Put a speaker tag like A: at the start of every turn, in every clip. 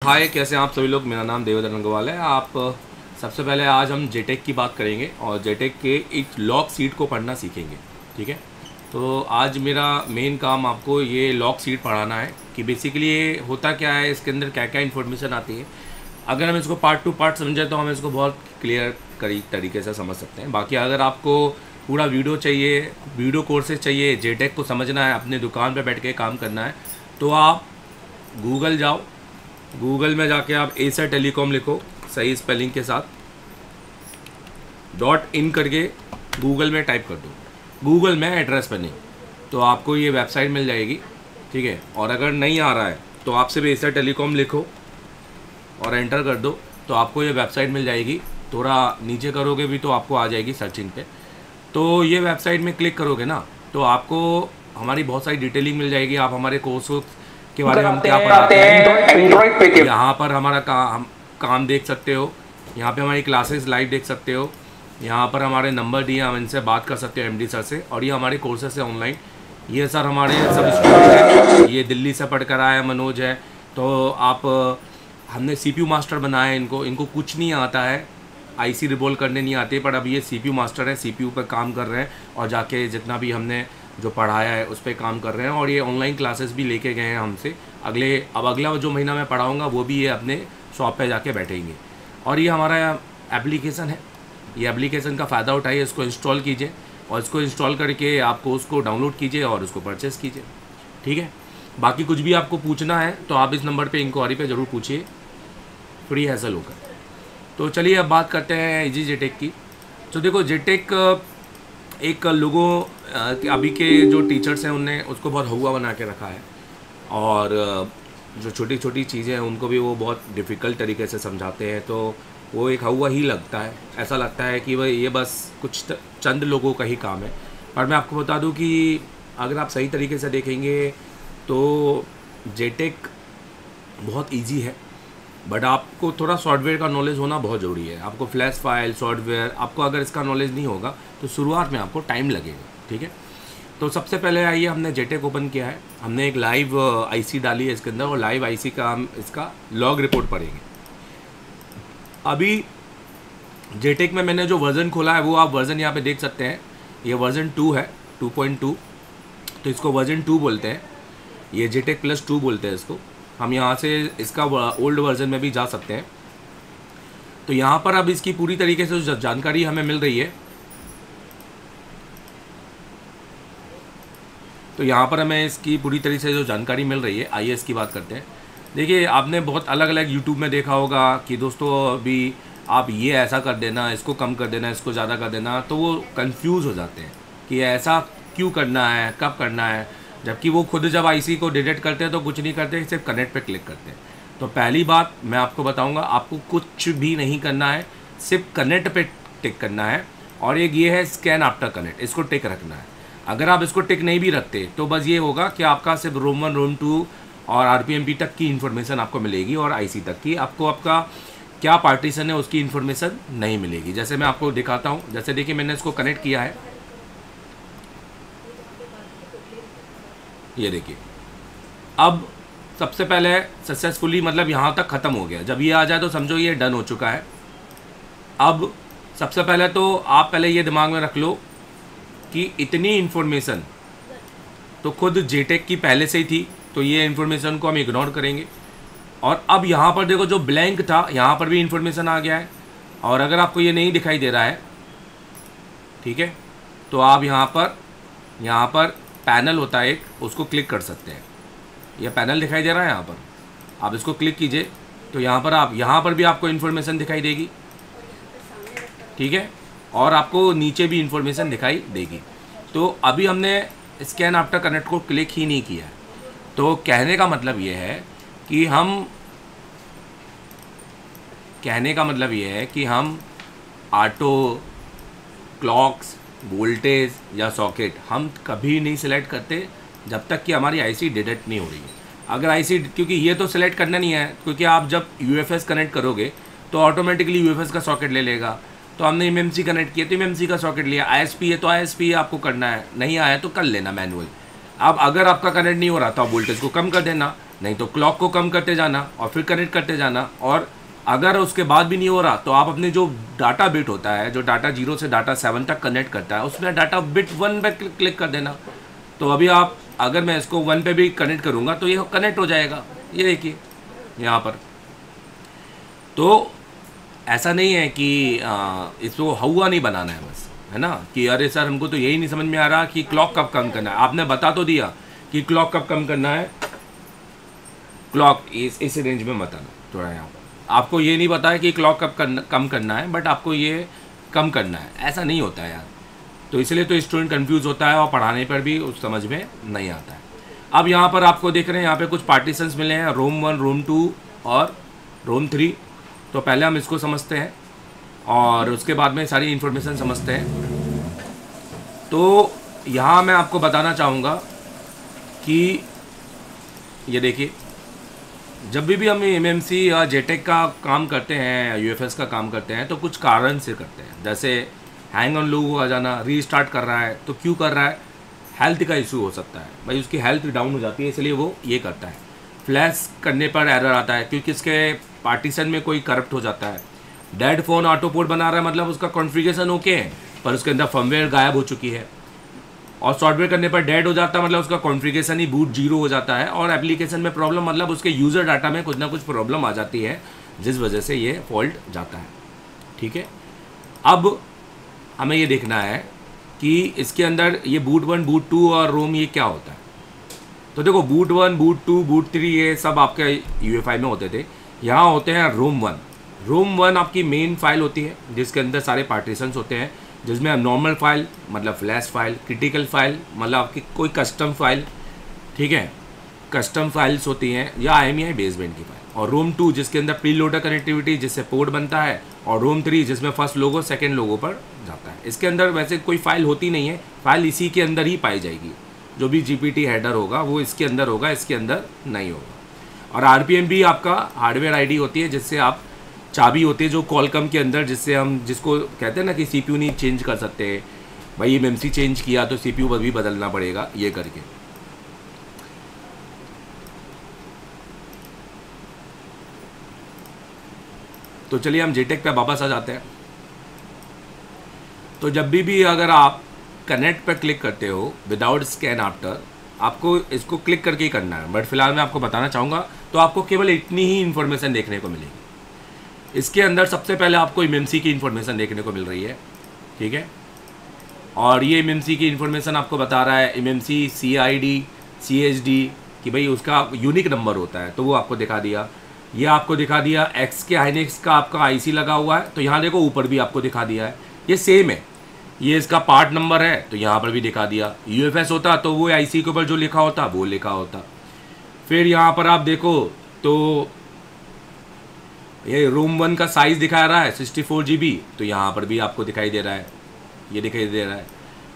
A: हाय, कैसे हैं आप सभी लोग। मेरा नाम देवेंद्र रंगवाल है। आप सबसे पहले आज हम जेटेक की बात करेंगे और जेटेक के एक लॉग सीट को पढ़ना सीखेंगे। ठीक है, तो आज मेरा मेन काम आपको ये लॉग सीट पढ़ाना है कि बेसिकली ये होता क्या है, इसके अंदर क्या क्या इन्फॉर्मेशन आती है। अगर हम इसको पार्ट टू पार्ट समझें तो हम इसको बहुत क्लियर तरीके से समझ सकते हैं। बाकी अगर आपको पूरा वीडियो चाहिए, वीडियो कोर्सेज चाहिए, जेटेक को समझना है, अपने दुकान पर बैठ के काम करना है, तो आप गूगल जाओ। गूगल में जाके आप एसर टेलीकॉम लिखो सही स्पेलिंग के साथ, .in करके गूगल में टाइप कर दो। गूगल में एड्रेस पर नहीं, तो आपको ये वेबसाइट मिल जाएगी। ठीक है, और अगर नहीं आ रहा है तो आप सिर्फ एसर टेलीकॉम लिखो और एंटर कर दो, तो आपको ये वेबसाइट मिल जाएगी। थोड़ा नीचे करोगे भी तो आपको आ जाएगी सर्चिंग पे। तो ये वेबसाइट में क्लिक करोगे ना, तो आपको हमारी बहुत सारी डिटेलिंग मिल जाएगी। आप हमारे कोर्स के बारे में हम क्या पढ़ाते हैं, यहाँ पर हमारा काम देख सकते हो। यहाँ पे हमारी क्लासेस लाइव देख सकते हो। यहाँ पर हमारे नंबर दिए, हम इनसे बात कर सकते हो एमडी सर से। और ये हमारे कोर्सेस है ऑनलाइन। ये सर हमारे सब स्टूडेंट हैं, ये दिल्ली से पढ़ कर आया मनोज है। तो आप हमने सीपीयू मास्टर बनाया है इनको कुछ नहीं आता है, आईसी रिबोल करने नहीं आते, पर अब ये सीपीयू मास्टर है, सीपीयू पर काम कर रहे हैं और जाके जितना भी हमने जो पढ़ाया है उस पर काम कर रहे हैं। और ये ऑनलाइन क्लासेस भी लेके गए हैं हमसे। अगला जो महीना मैं पढ़ाऊँगा वो भी ये अपने शॉप पे जाके बैठेंगे। और ये हमारा एप्लीकेशन है, ये एप्लीकेशन का फ़ायदा उठाइए, इसको इंस्टॉल कीजिए और इसको इंस्टॉल करके आपको उसको डाउनलोड कीजिए और उसको परचेस कीजिए। ठीक है, बाकी कुछ भी आपको पूछना है तो आप इस नंबर पे इंक्वायरी पे ज़रूर पूछिए, फ्री हैसल होकर। तो चलिए अब बात करते हैं इजी जेटेक की। तो देखो, जेटेक एक लोगों अभी के जो टीचर्स हैं उनने उसको बहुत हुआ बना के रखा है, और जो छोटी छोटी चीज़ें हैं उनको भी वो बहुत डिफ़िकल्ट तरीके से समझाते हैं। तो वो एक हुआ ही लगता है, ऐसा लगता है कि भाई ये बस कुछ चंद लोगों का ही काम है। पर मैं आपको बता दूं कि अगर आप सही तरीके से देखेंगे तो जेटेक बहुत इजी है, बट आपको थोड़ा सॉफ्टवेयर का नॉलेज होना बहुत ज़रूरी है। आपको फ्लैश फाइल सॉफ्टवेयर, आपको अगर इसका नॉलेज नहीं होगा तो शुरुआत में आपको टाइम लगेगा। ठीक है, तो सबसे पहले आइए, हमने जेटेक ओपन किया है, हमने एक लाइव आईसी डाली है इसके अंदर, और लाइव आईसी का हम इसका लॉग रिपोर्ट पढ़ेंगे। अभी जेटेक में मैंने जो वर्ज़न खोला है वो आप वर्ज़न यहाँ पे देख सकते हैं। ये वर्ज़न 2 है, 2.2, तो इसको वर्ज़न 2 बोलते हैं। ये जेटेक प्लस 2 बोलते हैं इसको। हम यहाँ से इसका ओल्ड वर्ज़न में भी जा सकते हैं। तो यहाँ पर अब इसकी पूरी तरीके से जो जानकारी हमें मिल रही है, तो यहाँ पर हमें इसकी पूरी तरीके से जो जानकारी मिल रही है, आइए इसकी बात करते हैं। देखिए, आपने बहुत अलग अलग यूट्यूब में देखा होगा कि दोस्तों अभी आप ये ऐसा कर देना, इसको कम कर देना, इसको ज़्यादा कर देना, तो वो कंफ्यूज हो जाते हैं कि ऐसा क्यों करना है, कब करना है। जबकि वो खुद जब आईसी को डिलीट करते हैं तो कुछ नहीं करते, सिर्फ कनेक्ट पे क्लिक करते हैं। तो पहली बात मैं आपको बताऊँगा, आपको कुछ भी नहीं करना है, सिर्फ कनेक्ट पे टिक करना है। और एक ये है स्कैन आफ्टर कनेक्ट, इसको टिक रखना है। अगर आप इसको टिक नहीं भी रखते तो बस ये होगा कि आपका सिर्फ रोम 1 रोम 2 और आरपीएमपी तक की इन्फॉर्मेशन आपको मिलेगी, और आईसी तक की आपको आपका क्या पार्टीशन है उसकी इन्फॉर्मेशन नहीं मिलेगी। जैसे मैं आपको दिखाता हूँ, जैसे देखिए मैंने इसको कनेक्ट किया है, ये देखिए। अब सबसे पहले सक्सेसफुली मतलब यहाँ तक ख़त्म हो गया। जब ये आ जाए तो समझो ये डन हो चुका है। अब सबसे पहले तो आप पहले ये दिमाग में रख लो कि इतनी इन्फॉर्मेशन तो खुद जेटेक की पहले से ही थी, तो ये इन्फॉर्मेशन को हम इग्नोर करेंगे। और अब यहाँ पर देखो, जो ब्लैंक था यहाँ पर भी इन्फॉर्मेशन आ गया है। और अगर आपको ये नहीं दिखाई दे रहा है, ठीक है, तो आप यहाँ पर पैनल होता है एक, उसको क्लिक कर सकते हैं। यह पैनल दिखाई दे रहा है यहाँ पर, आप इसको क्लिक कीजिए तो यहाँ पर भी आपको इन्फॉर्मेशन दिखाई देगी। ठीक है, और आपको नीचे भी इन्फॉर्मेशन दिखाई देगी। तो अभी हमने स्कैन आफ्टर कनेक्ट को क्लिक ही नहीं किया। तो कहने का मतलब ये है कि हम ऑटो, क्लॉक्स, वोल्टेज या सॉकेट हम कभी नहीं सिलेक्ट करते जब तक कि हमारी आईसी डिटेक्ट नहीं हो रही है। अगर आईसी, क्योंकि ये तो सिलेक्ट करना नहीं है, क्योंकि आप जब यूएफएस कनेक्ट करोगे तो ऑटोमेटिकली यूएफएस का सॉकेट ले लेगा। तो हमने एमएमसी कनेक्ट किया तो एमएमसी का सॉकेट लिया, आईएसपी है तो आईएसपी आपको करना है, नहीं आया तो कर लेना मैनुअल। अब अगर आपका कनेक्ट नहीं हो रहा तो आप वोल्टेज को कम कर देना, नहीं तो क्लॉक को कम करते जाना और फिर कनेक्ट करते जाना। और अगर उसके बाद भी नहीं हो रहा तो आप अपने जो डाटा बिट होता है, जो डाटा 0 से डाटा 7 तक कनेक्ट करता है, उसमें डाटा बिट 1 पे क्लिक कर देना। तो अभी आप अगर मैं इसको 1 पे भी कनेक्ट करूँगा तो ये कनेक्ट हो जाएगा। ये देखिए यहाँ पर। तो ऐसा नहीं है कि इसको हवा नहीं बनाना है बस, है ना, कि अरे सर हमको तो यही नहीं समझ में आ रहा कि क्लॉक कब कम करना है। आपने बता तो दिया कि क्लॉक कब कम करना है, क्लॉक इस रेंज में बताना थोड़ा। यहाँ पर आपको ये नहीं पता है कि क्लॉक कब कम करना है, बट आपको ये कम करना है, ऐसा नहीं होता है यार। तो इसलिए तो स्टूडेंट कंफ्यूज होता है और पढ़ाने पर भी उस समझ में नहीं आता है। अब यहाँ पर आपको देख रहे हैं यहाँ पे कुछ पार्टीशंस मिले हैं, रोम 1, रोम 2 और रोम 3। तो पहले हम इसको समझते हैं और उसके बाद में सारी इन्फॉर्मेशन समझते हैं। तो यहाँ मैं आपको बताना चाहूँगा कि ये देखिए, जब भी हम एमएमसी या जेटेक का काम करते हैं, यूएफएस का काम करते हैं, तो कुछ कारण से करते हैं। जैसे हैंग ऑन लो आ जाना, रीस्टार्ट कर रहा है, तो क्यों कर रहा है? हेल्थ का इशू हो सकता है भाई, उसकी हेल्थ डाउन हो जाती है, इसलिए वो ये करता है। फ्लैश करने पर एरर आता है क्योंकि इसके पार्टीशन में कोई करप्ट हो जाता है। डेड फ़ोन ऑटो पोर्ट बना रहा है, मतलब उसका कॉन्फ़िगरेशन ओके है पर उसके अंदर फर्मवेयर गायब हो चुकी है। और सॉफ्टवेयर करने पर डेड हो जाता है, मतलब उसका कॉन्फ़िगरेशन ही बूट 0 हो जाता है। और एप्लीकेशन में प्रॉब्लम, मतलब उसके यूज़र डाटा में कुछ ना कुछ प्रॉब्लम आ जाती है, जिस वजह से ये फॉल्ट जाता है। ठीक है, अब हमें ये देखना है कि इसके अंदर ये बूट 1, बूट 2 और रोम ये क्या होता है। तो देखो, बूट 1, बूट 2, बूट 3 ये सब आपके यूएफआई में होते थे। यहाँ होते हैं रोम 1। रोम 1 आपकी मेन फाइल होती है जिसके अंदर सारे पार्टीशंस होते हैं, जिसमें नॉर्मल फाइल मतलब फ्लैश फाइल, क्रिटिकल फाइल मतलब आपकी कोई कस्टम फाइल, ठीक है, कस्टम फाइल्स होती हैं, या IMEI बेसबैंड की फाइल। और रोम 2 जिसके अंदर प्री लोडर कनेक्टिविटी जिससे पोर्ट बनता है, और रोम 3 जिसमें फर्स्ट लोगो सेकंड लोगो पर जाता है। इसके अंदर वैसे कोई फाइल होती नहीं है, फाइल इसी के अंदर ही पाई जाएगी। जो भी GPT हेडर होगा वो इसके अंदर होगा, इसके अंदर नहीं होगा। और RPM भी आपका हार्डवेयर ID होती है, जिससे आप चाबी होती है जो कॉलकम के अंदर, जिससे हम जिसको कहते हैं ना कि CPU नहीं चेंज कर सकते भाई, MMC चेंज किया तो CPU भी बदलना पड़ेगा, ये करके। तो चलिए हम जेटेक पे वापस आ जाते हैं। तो जब भी अगर आप कनेक्ट पर क्लिक करते हो विदाउट स्कैन आफ्टर, आपको इसको क्लिक करके ही करना है। बट फिलहाल मैं आपको बताना चाहूँगा, तो आपको केवल इतनी ही इन्फॉर्मेशन देखने को मिलेगी। इसके अंदर सबसे पहले आपको MMC की इन्फॉर्मेशन देखने को मिल रही है, ठीक है। और ये MMC की इन्फॉर्मेशन आपको बता रहा है MMC CID CHD कि भाई उसका यूनिक नंबर होता है, तो वो आपको दिखा दिया। ये आपको दिखा दिया XK हाइनेक्स का आपका IC लगा हुआ है, तो यहाँ देखो ऊपर भी आपको दिखा दिया है, ये सेम है। ये इसका पार्ट नंबर है, तो यहाँ पर भी दिखा दिया। UFS होता तो वो IC के ऊपर जो लिखा होता वो लिखा होता। फिर यहाँ पर आप देखो तो ये रोम 1 का साइज़ दिखा रहा है 64 GB, तो यहाँ पर भी आपको दिखाई दे रहा है, ये दिखाई दे रहा है।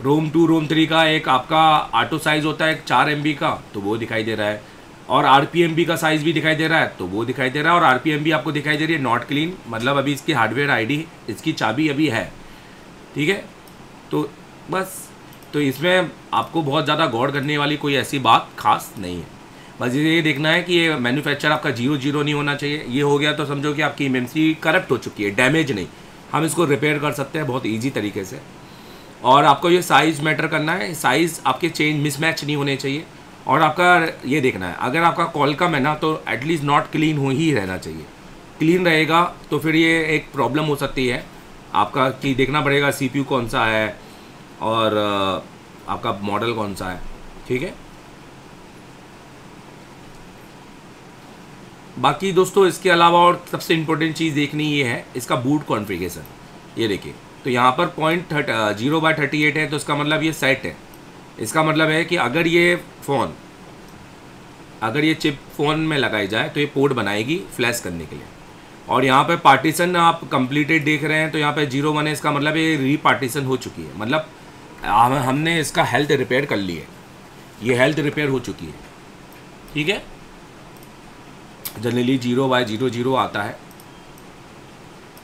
A: रोम 2, रोम 3 का एक आपका ऑटो साइज़ होता है 4 MB का, तो वो दिखाई दे रहा है। और RPMB का साइज़ भी दिखाई दे रहा है, तो वो दिखाई दे रहा है। और RPMB आपको दिखाई दे रही है नॉट क्लीन, मतलब अभी इसकी हार्डवेयर ID, इसकी चाबी अभी है, ठीक है। तो बस, तो इसमें आपको बहुत ज़्यादा गौर करने वाली कोई ऐसी बात खास नहीं है। बस ये देखना है कि ये मैन्युफैक्चर आपका 0 नहीं होना चाहिए। ये हो गया तो समझो कि आपकी MMC करप्ट हो चुकी है, डैमेज नहीं। हम इसको रिपेयर कर सकते हैं बहुत ईजी तरीके से। और आपको ये साइज़ मैटर करना है, साइज़ आपके चेंज मिसमैच नहीं होने चाहिए। और आपका ये देखना है, अगर आपका कॉलकम है ना, तो एटलीस्ट नॉट क्लीन हो ही रहना चाहिए। क्लीन रहेगा तो फिर ये एक प्रॉब्लम हो सकती है आपका, कि देखना पड़ेगा CPU कौन सा है और आपका मॉडल कौन सा है, ठीक है। बाकी दोस्तों इसके अलावा और सबसे इम्पोर्टेंट चीज़ देखनी ये है इसका बूट कॉन्फ़िगरेशन। ये देखिए, तो यहाँ पर 0/38 है, तो इसका मतलब ये सेट है। इसका मतलब है कि अगर ये फ़ोन, अगर ये चिप फ़ोन में लगाई जाए तो ये पोर्ट बनाएगी फ्लैश करने के लिए। और यहाँ पे पार्टीशन आप कंप्लीटेड देख रहे हैं, तो यहाँ पे 0 1 है, इसका मतलब ये रीपार्टीशन हो चुकी है, मतलब हमने इसका हेल्थ रिपेयर कर ली है, ये हेल्थ रिपेयर हो चुकी है, ठीक है। जनरली 0/00 आता है।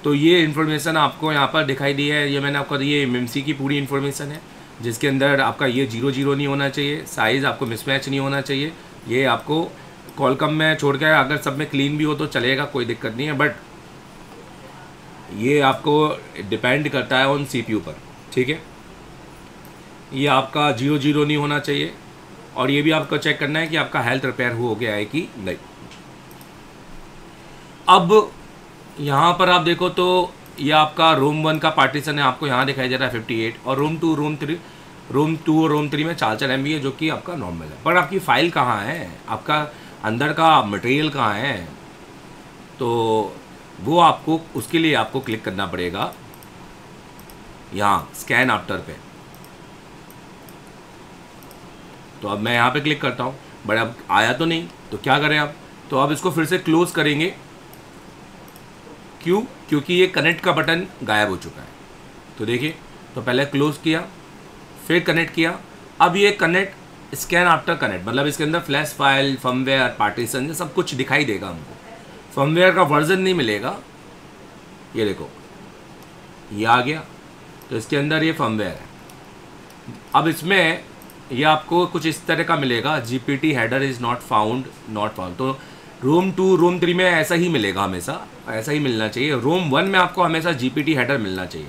A: तो ये इन्फॉर्मेशन आपको यहाँ पर दिखाई दी है, ये मैंने आपको दी है, MMC की पूरी इन्फॉर्मेशन है, जिसके अंदर आपका ये 0 नहीं होना चाहिए, साइज़ आपको मिसमैच नहीं होना चाहिए। ये आपको कॉलकम में छोड़ के अगर सब में क्लीन भी हो तो चलेगा, कोई दिक्कत नहीं है, बट ये आपको डिपेंड करता है ऑन CPU पर, ठीक है। ये आपका 0 नहीं होना चाहिए, और ये भी आपको चेक करना है कि आपका हेल्थ रिपेयर हो गया है कि नहीं। अब यहाँ पर आप देखो तो ये आपका रोम 1 का पार्टीशन है, आपको यहाँ दिखाई दे रहा है 58, और रोम 2 और रोम 3 में 4 MB है, जो कि आपका नॉर्मल है। पर आपकी फ़ाइल कहाँ है, आपका अंदर का मटेरियल कहाँ है, तो वो आपको, उसके लिए आपको क्लिक करना पड़ेगा यहाँ स्कैन आफ्टर पे। तो अब मैं यहाँ पे क्लिक करता हूँ, बट अब आया तो नहीं, तो क्या करें अब, तो अब इसको फिर से क्लोज करेंगे। क्यों? क्योंकि ये कनेक्ट का बटन गायब हो चुका है। तो देखिए, तो पहले क्लोज किया, फिर कनेक्ट किया, अब ये कनेक्ट स्कैन आफ्टर कनेक्ट, मतलब इसके अंदर फ्लैश फाइल, फर्मवेयर, पार्टीशन, ये सब कुछ दिखाई देगा हमको। फर्मवेयर का वर्जन नहीं मिलेगा, ये देखो ये आ गया, तो इसके अंदर ये फर्मवेयर है। अब इसमें ये आपको कुछ इस तरह का मिलेगा, GPT header is not found. तो रोम 2 रोम 3 में ऐसा ही मिलेगा, हमेशा ऐसा ही मिलना चाहिए। रोम 1 में आपको हमेशा GPT हेडर मिलना चाहिए।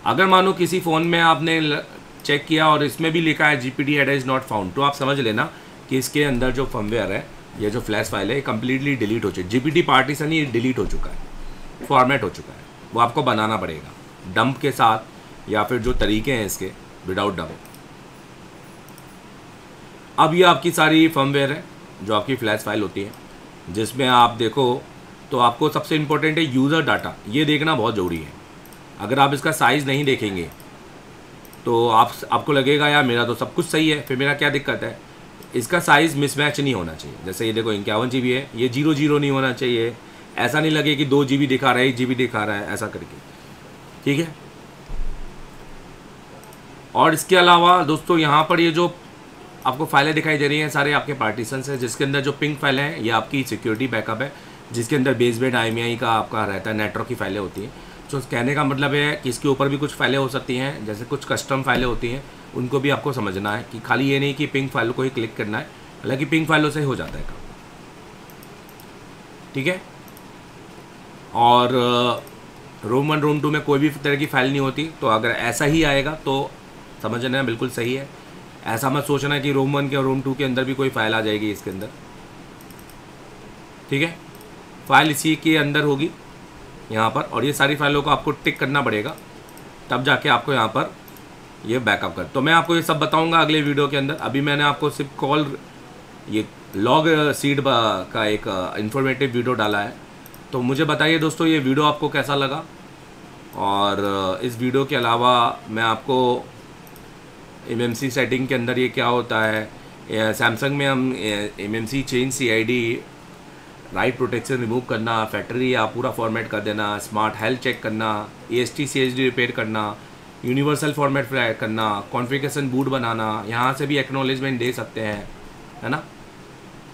A: अगर मानो किसी फ़ोन में आपने चेक किया और इसमें भी लिखा है GPT header is not found, तो आप समझ लेना कि इसके अंदर जो फर्मवेयर है, ये जो फ्लैश फाइल है, ये कम्प्लीटली डिलीट हो चुकी है। GPT पार्टीशन ही डिलीट हो चुका है, फॉर्मेट हो चुका है, वो आपको बनाना पड़ेगा डंप के साथ, या फिर जो तरीके हैं इसके विदाउट डंप। अब ये आपकी सारी फर्मवेयर है, जो आपकी फ्लैश फाइल होती है, जिसमें आप देखो तो आपको सबसे इम्पोर्टेंट है यूज़र डाटा, ये देखना बहुत ज़रूरी है। अगर आप इसका साइज़ नहीं देखेंगे तो आपको लगेगा यार मेरा तो सब कुछ सही है, फिर मेरा क्या दिक्कत है। इसका साइज़ मिसमैच नहीं होना चाहिए। जैसे ये देखो 51 GB है, ये 0 नहीं होना चाहिए, ऐसा नहीं लगे कि 2 GB दिखा रहा है, 1 GB दिखा रहा है, ऐसा करके, ठीक है। और इसके अलावा दोस्तों यहाँ पर ये जो आपको फाइलें दिखाई दे रही हैं, सारे आपके पार्टीशन है, जिसके अंदर जो पिंक फाइल है ये आपकी सिक्योरिटी बैकअप है, जिसके अंदर बेसबैंड IMEI का आपका रहता है, नेटवर्क की फाइलें होती हैं। तो कहने का मतलब है कि इसके ऊपर भी कुछ फाइलें हो सकती हैं, जैसे कुछ कस्टम फाइलें होती हैं, उनको भी आपको समझना है कि खाली ये नहीं कि पिंक फाइल को ही क्लिक करना है, हालांकि पिंक फाइलों से ही हो जाता है काम, ठीक है। और रोम 1 रोम 2 में कोई भी तरह की फाइल नहीं होती, तो अगर ऐसा ही आएगा तो समझना बिल्कुल सही है। ऐसा मत सोचना कि रोम 1 के और रोम 2 के अंदर भी कोई फाइल आ जाएगी इसके अंदर, ठीक है। फाइल इसी के अंदर होगी यहाँ पर, और ये सारी फाइलों को आपको टिक करना पड़ेगा, तब जाके आपको यहाँ पर ये बैकअप कर। तो मैं आपको ये सब बताऊँगा अगले वीडियो के अंदर। अभी मैंने आपको सिर्फ ये लॉग सीड का एक इन्फॉर्मेटिव वीडियो डाला है। तो मुझे बताइए दोस्तों ये वीडियो आपको कैसा लगा, और इस वीडियो के अलावा मैं आपको MMC सेटिंग के अंदर ये क्या होता है, सैमसंग में हम MMC change CID, right protection remove करना, फैक्ट्री या पूरा फॉर्मेट कर देना, स्मार्ट हेल्थ चेक करना, AST CHD रिपेयर करना, यूनिवर्सल फॉर्मेट फ्लैग करना, कॉन्फ़िगरेशन बूट बनाना, यहाँ से भी एक्नॉलेजमेंट दे सकते हैं, है ना,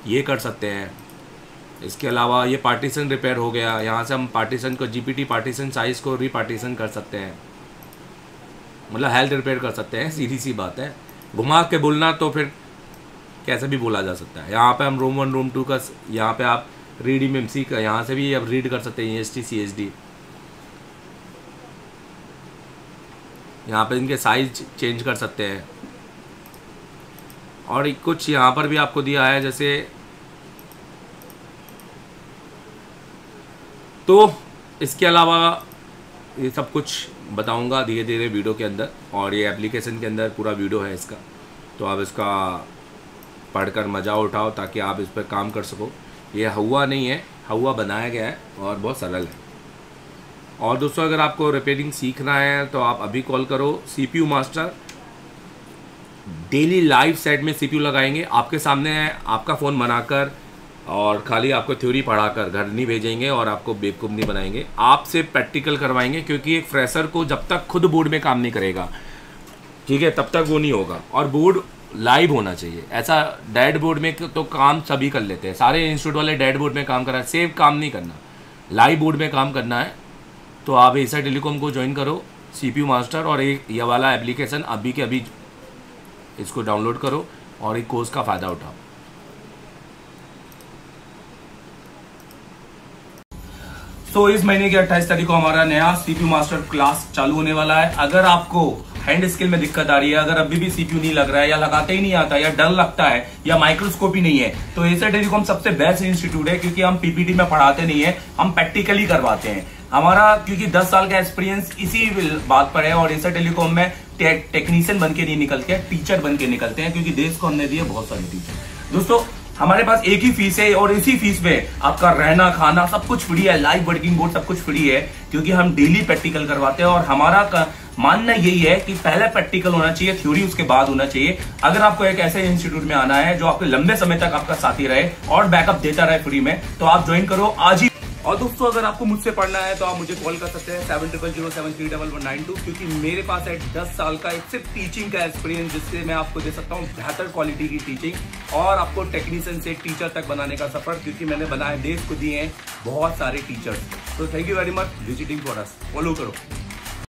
A: ये कर सकते हैं। इसके अलावा ये पार्टीशन रिपेयर हो गया, यहाँ से हम पार्टीशन को GPT पार्टीशन साइज़ को रीपार्टीशन कर सकते हैं, मतलब हेल्थ रिपेयर कर सकते हैं। सीधी सी बात है, घुमा के बोलना तो फिर कैसे भी बोला जा सकता है। यहाँ पे हम रोम 1 रोम 2 का, यहाँ पे आप रीड MMC का यहाँ से भी अब रीड कर सकते हैं, AST CHD, यहाँ पे इनके साइज चेंज कर सकते हैं। और कुछ यहाँ पर भी आपको दिया है, जैसे तो इसके अलावा ये सब कुछ बताऊंगा धीरे धीरे वीडियो के अंदर, और ये एप्लीकेशन के अंदर पूरा वीडियो है इसका, तो आप इसका पढ़कर मज़ा उठाओ ताकि आप इस पर काम कर सको। ये हुआ नहीं है, हुआ बनाया गया है और बहुत सरल है। और दोस्तों अगर आपको रिपेयरिंग सीखना है तो आप अभी कॉल करो CPU master. Daily live set में CPU लगाएंगे आपके सामने, आपका फ़ोन बनाकर और खाली आपको थ्योरी पढ़ाकर घर नहीं भेजेंगे और आपको बेवकूफ़ नहीं बनाएंगे, आपसे प्रैक्टिकल करवाएंगे। क्योंकि एक फ्रेशर को जब तक खुद बोर्ड में काम नहीं करेगा, ठीक है, तब तक वो नहीं होगा। और बोर्ड लाइव होना चाहिए, ऐसा डेड बोर्ड में तो काम सभी कर लेते हैं, सारे इंस्टीट्यूट वाले डेड बोर्ड में काम कर रहे हैं, सेव काम नहीं करना, लाइव बोर्ड में काम करना है। तो आप एशिया टेलीकॉम को ज्वाइन करो, CPU मास्टर, और एक ये वाला एप्लीकेशन अभी के अभी इसको डाउनलोड करो और एक कोर्स का फ़ायदा उठाओ। तो इस महीने की 28 तारीख को हमारा नया सीपीयू मास्टर क्लास चालू होने वाला है। अगर आपको हैंड स्किल में दिक्कत आ रही है, अगर अभी भी सीपीयू नहीं लग रहा है या लगाते ही नहीं आता या डर लगता है या माइक्रोस्कोप ही नहीं है, तो एसर टेलीकॉम सबसे बेस्ट इंस्टीट्यूट है, क्योंकि हम पीपीटी में पढ़ाते नहीं है, हम प्रैक्टिकली करवाते हैं। हमारा क्योंकि 10 साल का एक्सपीरियंस इसी बात पर है, और एसर टेलीकॉम में टेक्नीशियन बन के नहीं निकलते हैं, टीचर बन के निकलते हैं, क्योंकि देश को हमने दिए बहुत सारे टीचर। दोस्तों हमारे पास एक ही फीस है, और इसी फीस में आपका रहना खाना सब कुछ फ्री है, लाइव वर्किंग बोर्ड सब कुछ फ्री है, क्योंकि हम डेली प्रैक्टिकल करवाते हैं। और हमारा मानना यही है कि पहले प्रैक्टिकल होना चाहिए, थ्योरी उसके बाद होना चाहिए। अगर आपको एक ऐसे इंस्टीट्यूट में आना है जो आपके लंबे समय तक आपका साथी रहे और बैकअप देता रहे फ्री में, तो आप ज्वाइन करो आज ही। और दोस्तों अगर आपको मुझसे पढ़ना है तो आप मुझे कॉल कर सकते हैं 7007311192, क्योंकि मेरे पास है 10 साल का एक सिर्फ टीचिंग का एक्सपीरियंस, जिससे मैं आपको दे सकता हूँ बेहतर क्वालिटी की टीचिंग और आपको टेक्नीशियन से टीचर तक बनाने का सफर, क्योंकि मैंने बनाए, देश को दिए हैं बहुत सारे टीचर्स। तो thank you very much visiting for us. Follow करो।